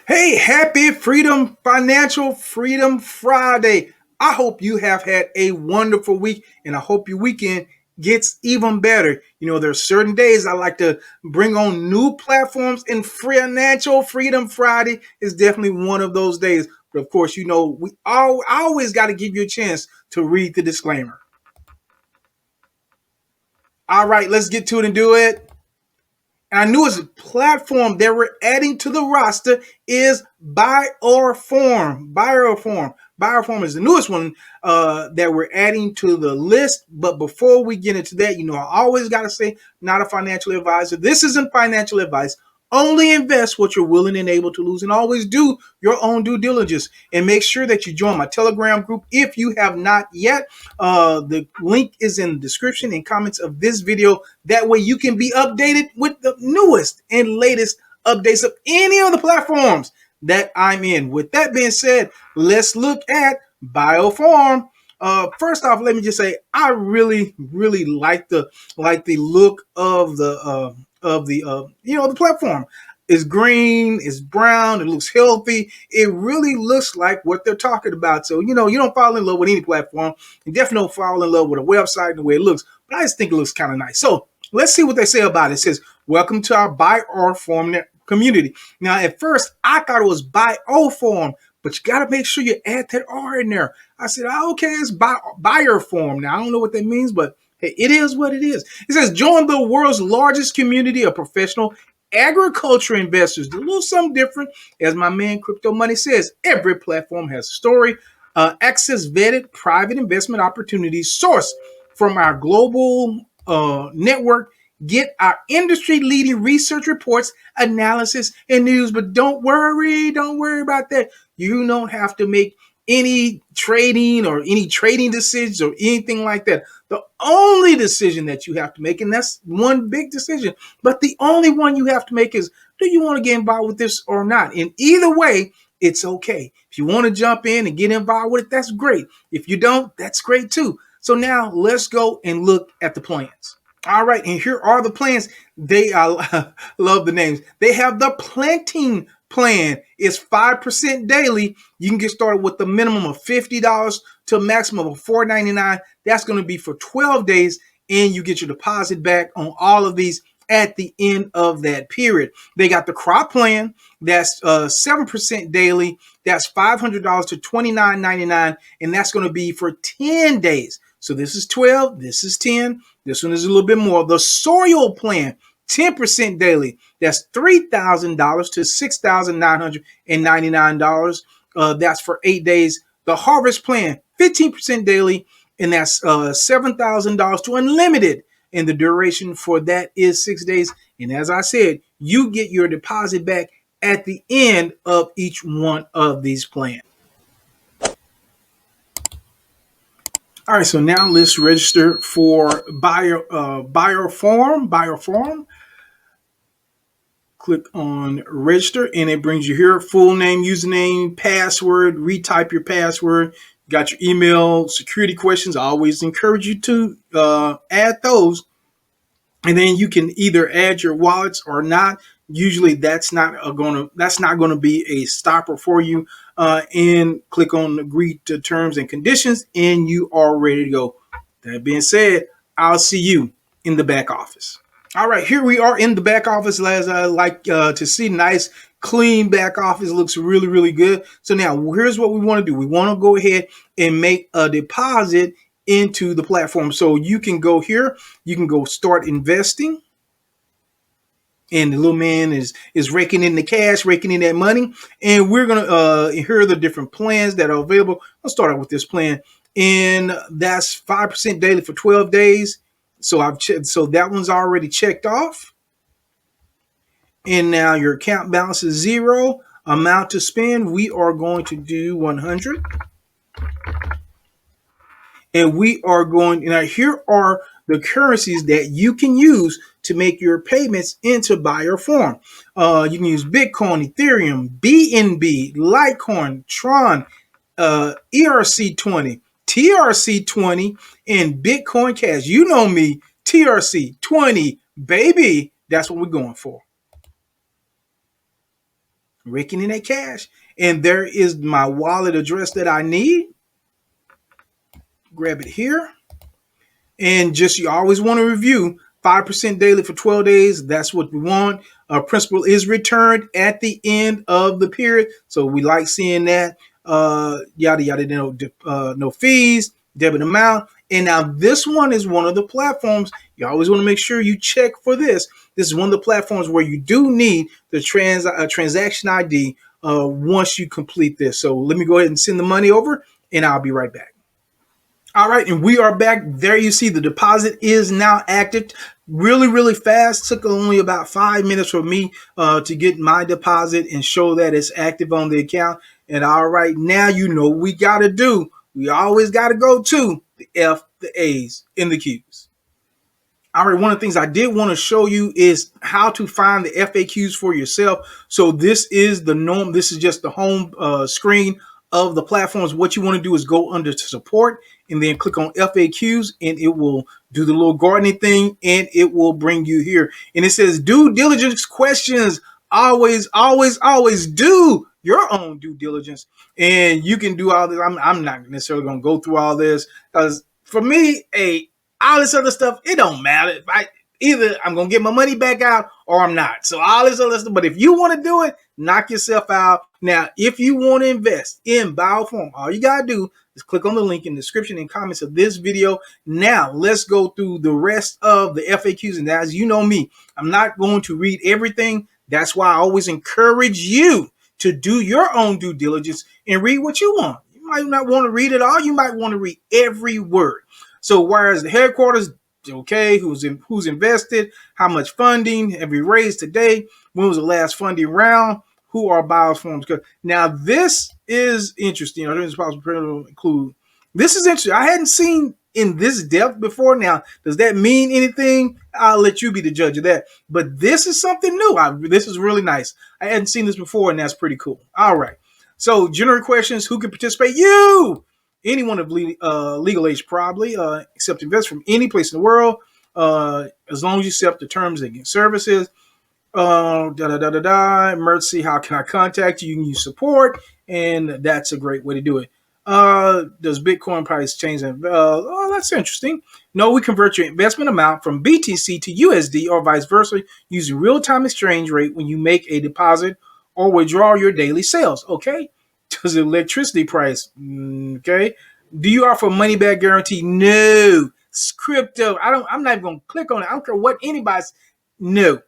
Hey, happy Freedom Financial Freedom Friday. I hope you have had a wonderful week and I hope your weekend gets even better. You know, there are certain days I like to bring on new platforms, and Financial Freedom Friday is definitely one of those days. But of course, you know, I always got to give you a chance to read the disclaimer. All right, let's get to it and do it. Our newest platform that we're adding to the roster is Biorfarm. Biorfarm is the newest one that we're adding to the list. But before we get into that, you know, I always got to say, not a financial advisor. This isn't financial advice. Only invest what you're willing and able to lose, and always do your own due diligence. And make sure that you join my Telegram group if you have not yet. The link is in the description and comments of this video. That way you can be updated with the newest and latest updates of any of the platforms that I'm in. With that being said, let's look at Biofarm. First off, let me just say I really like the look of the platform. It's green, it's brown, it looks healthy. It really looks like what they're talking about. So, you know, you don't fall in love with any platform. You definitely don't fall in love with a website and the way it looks. But I just think it looks kind of nice. So let's see what they say about it. It says, welcome to our Biorfarm community. Now, at first, I thought it was Biofarm, but you got to make sure you add that R in there. I said, oh, okay, it's Biorfarm. Now, I don't know what that means, but hey, it is what it is. It says, join the world's largest community of professional agriculture investors. A little something different. As my man Crypto Money says, every platform has a story. Access vetted private investment opportunities sourced from our global network. Get our industry leading research reports, analysis, and news. But don't worry about that. You don't have to make any trading decisions or anything like that. The only decision that you have to make, and that's one big decision, but the only one you have to make is, do you want to get involved with this or not? And either way, it's okay. If you want to jump in and get involved with it, that's great. If you don't, that's great too. So now let's go and look at the plans. All right, and here are the plans. They love the names. They have the planting plan. It's 5% daily. You can get started with the minimum of $50 to a maximum of $4.99. That's going to be for 12 days, and you get your deposit back on all of these at the end of that period. They got the crop plan. That's 7% daily. That's $500 to $29.99, and that's going to be for 10 days. So this is 12. This is 10. This one is a little bit more. The soil plan, 10% daily. That's $3,000 to $6,999. That's for 8 days. The harvest plan, 15% daily, and that's $7,000 to unlimited. And the duration for that is 6 days. And as I said, you get your deposit back at the end of each one of these plans. All right, so now let's register for Biorfarm. Biorfarm. Click on register, and it brings you here: full name, username, password. Retype your password. Got your email, security questions. I always encourage you to add those, and then you can either add your wallets or not. Usually, that's not gonna be a stopper for you. And click on agree to terms and conditions, and you are ready to go. That being said, I'll see you in the back office. All right, here we are in the back office. As I like to see, nice, clean back office. Looks really good. So now here's what we want to do. We want to go ahead and make a deposit into the platform. So you can go here. You can go start investing. And the little man is raking in the cash, raking in that money. And we're gonna here are the different plans that are available. Let's start out with this plan, and that's 5% daily for 12 days. So so that one's already checked off. And now your account balance is 0. Amount to spend, we are going to do 100. And we are going, now here are the currencies that you can use to make your payments into Biorfarm. You can use Bitcoin, Ethereum, BNB, Litecoin, Tron, ERC20, TRC20, and Bitcoin Cash. You know me, TRC20, baby. That's what we're going for. raking in that cash. And there is my wallet address that I need. Grab it here. And just, you always want to review 5% daily for 12 days. That's what we want. Principal is returned at the end of the period. So we like seeing that. Yada, yada, no fees, debit amount. And now this one is one of the platforms. You always want to make sure you check for this. This is one of the platforms where you do need the transaction ID once you complete this. So let me go ahead and send the money over, and I'll be right back. All right, and we are back. There you see the deposit is now active. Really, really fast. Took only about 5 minutes for me to get my deposit and show that it's active on the account. And all right, now you know what we got to do. We always got to go to the F, the A's, and the Q's. All right, one of the things I did want to show you is how to find the FAQs for yourself. So this is the norm. This is just the home screen of the platforms. What you want to do is go under support and then click on FAQs, and it will do the little gardening thing, and it will bring you here. And it says due diligence questions. Always, always, always do your own due diligence. And you can do all this. I'm not necessarily going to go through all this, because for me, all this other stuff, it don't matter. Either I'm going to get my money back out or I'm not. So all this other stuff. But if you want to do it, knock yourself out. Now, if you want to invest in Biorfarm, all you got to do is click on the link in the description and comments of this video. Now, let's go through the rest of the FAQs. And as you know me, I'm not going to read everything. That's why I always encourage you to do your own due diligence and read what you want. You might not want to read it all. You might want to read every word. So whereas the headquarters, okay, who's invested, how much funding have we raised today, when was the last funding round, who are Biorfarm's. Now this is interesting. I think it's possible to include. This is interesting. I hadn't seen in this depth before. Now, does that mean anything? I'll let you be the judge of that. But this is something new. This is really nice. I hadn't seen this before, and that's pretty cool. All right. So general questions: who can participate? You. Anyone of legal age, probably, except invest from any place in the world, as long as you accept the terms and services. Emergency, how can I contact you? You can use support, and that's a great way to do it. Does Bitcoin price change? That's interesting. No, we convert your investment amount from BTC to USD or vice versa using real-time exchange rate when you make a deposit or withdraw your daily sales. Okay. Does the electricity price? Okay. Do you offer money back guarantee? No. It's crypto. I'm not even going to click on it. I don't care what anybody's. No.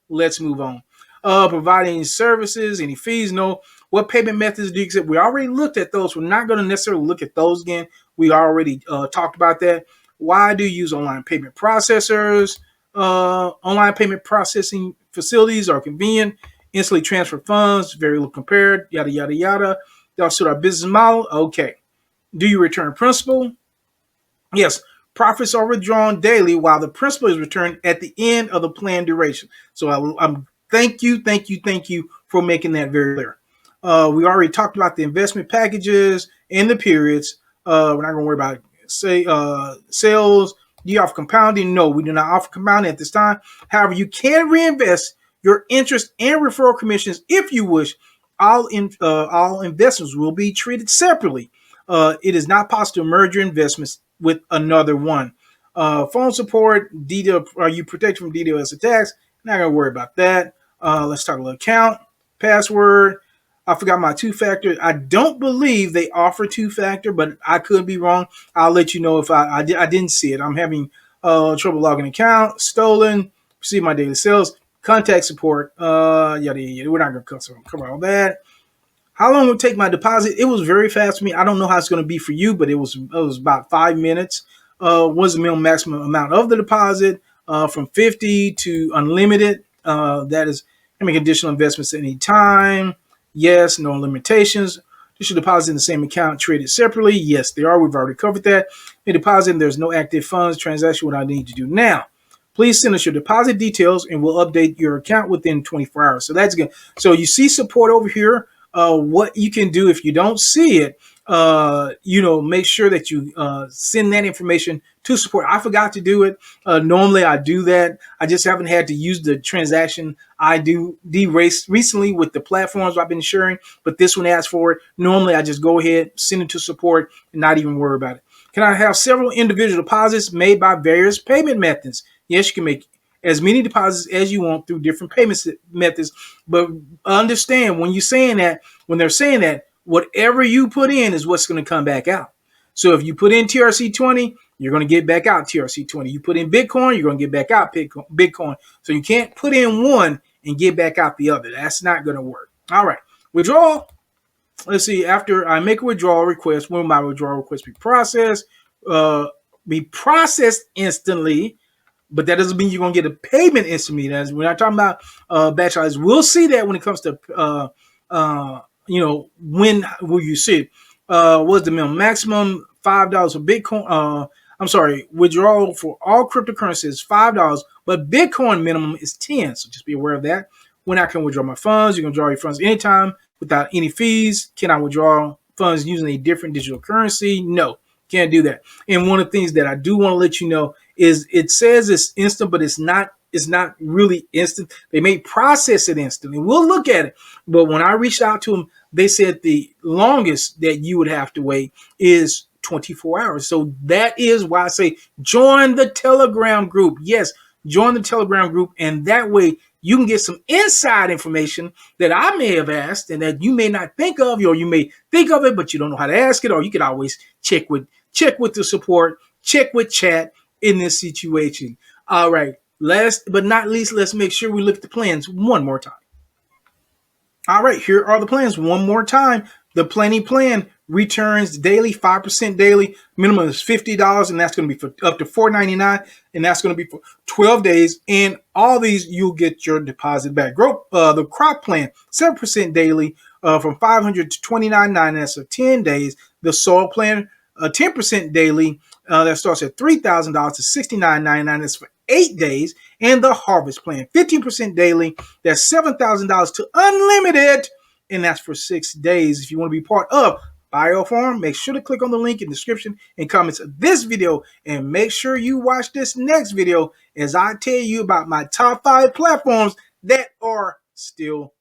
Let's move on. Providing services, any fees? No. What payment methods do you accept? We already looked at those. We're not going to necessarily look at those again. We already talked about that. Why do you use online payment processors? Online payment processing facilities are convenient. Instantly transfer funds, very little compared, yada, yada, yada. They also our business model. Okay. Do you return principal? Yes. Profits are withdrawn daily while the principal is returned at the end of the planned duration. So I'm thank you for making that very clear. We already talked about the investment packages and the periods. We're not going to worry about sales. Do you offer compounding? No, we do not offer compounding at this time. However, you can reinvest your interest and referral commissions if you wish. All investments will be treated separately. It is not possible to merge your investments with another one. Phone support, DDoS, are you protected from DDoS attacks? Not going to worry about that. Let's talk about account, password. I forgot my two-factor. I don't believe they offer two-factor, but I could be wrong. I'll let you know if I didn't see it. I'm having trouble logging account, stolen, receive my daily sales. Contact support, yada, yada. We're not going to cover all that. How long will it take my deposit? It was very fast for me. I don't know how it's going to be for you, but it was about 5 minutes. Was the minimum maximum amount of the deposit from 50 to unlimited. That is, can make additional investments at any time. Yes, no limitations. You should deposit in the same account, treated separately. Yes, they are. We've already covered that. A deposit, there's no active funds transaction. What I need to do now. Please send us your deposit details and we'll update your account within 24 hours. So that's good. So you see support over here. What you can do if you don't see it, make sure that you send that information to support. I forgot to do it. Normally I do that. I just haven't had to use the transaction I do de-race recently with the platforms I've been sharing, but this one asks for it. Normally I just go ahead, send it to support, and not even worry about it. Can I have several individual deposits made by various payment methods? Yes, you can make as many deposits as you want through different payment methods, but understand when they're saying that, whatever you put in is what's going to come back out. So if you put in TRC20, you're going to get back out TRC20. You put in Bitcoin, you're going to get back out Bitcoin. So you can't put in one and get back out the other. That's not going to work. All right. Withdrawal. Let's see. After I make a withdrawal request, when my withdrawal request be processed? Be processed instantly, but that doesn't mean you're going to get a payment instantly. We're not talking about batch sizes. We'll see that when it comes to when will you see it? What's the minimum? Maximum $5 for Bitcoin. I'm sorry, withdrawal for all cryptocurrencies is $5, but Bitcoin minimum is 10. So just be aware of that. When I can withdraw my funds, you can withdraw your funds anytime without any fees. Can I withdraw funds using a different digital currency? No, can't do that. And one of the things that I do want to let you know is it says it's instant, but it's not. It's not really instant. They may process it instantly. We'll look at it. But when I reached out to them, they said the longest that you would have to wait is 24 hours. So that is why I say join the Telegram group. Yes, join the Telegram group. And that way you can get some inside information that I may have asked and that you may not think of, or you may think of it, but you don't know how to ask it. Or you could always check with the support, check with chat in this situation. All right. Last but not least, let's make sure we look at the plans one more time. All right, here are the plans one more time. The Plenty plan returns daily, 5% daily. Minimum is $50, and that's going to be for up to $4.99, and that's going to be for 12 days. And all these, you'll get your deposit back. The crop plan, 7% daily, from $500 to $29.99. That's for 10 days. The soil plan, 10% daily. That starts at $3,000 to $69.99. That's for 8 days. And the harvest plan, 15% daily. That's $7,000 to unlimited. And that's for 6 days. If you want to be part of Biorfarm, make sure to click on the link in the description and comments of this video. And make sure you watch this next video as I tell you about my top 5 platforms that are still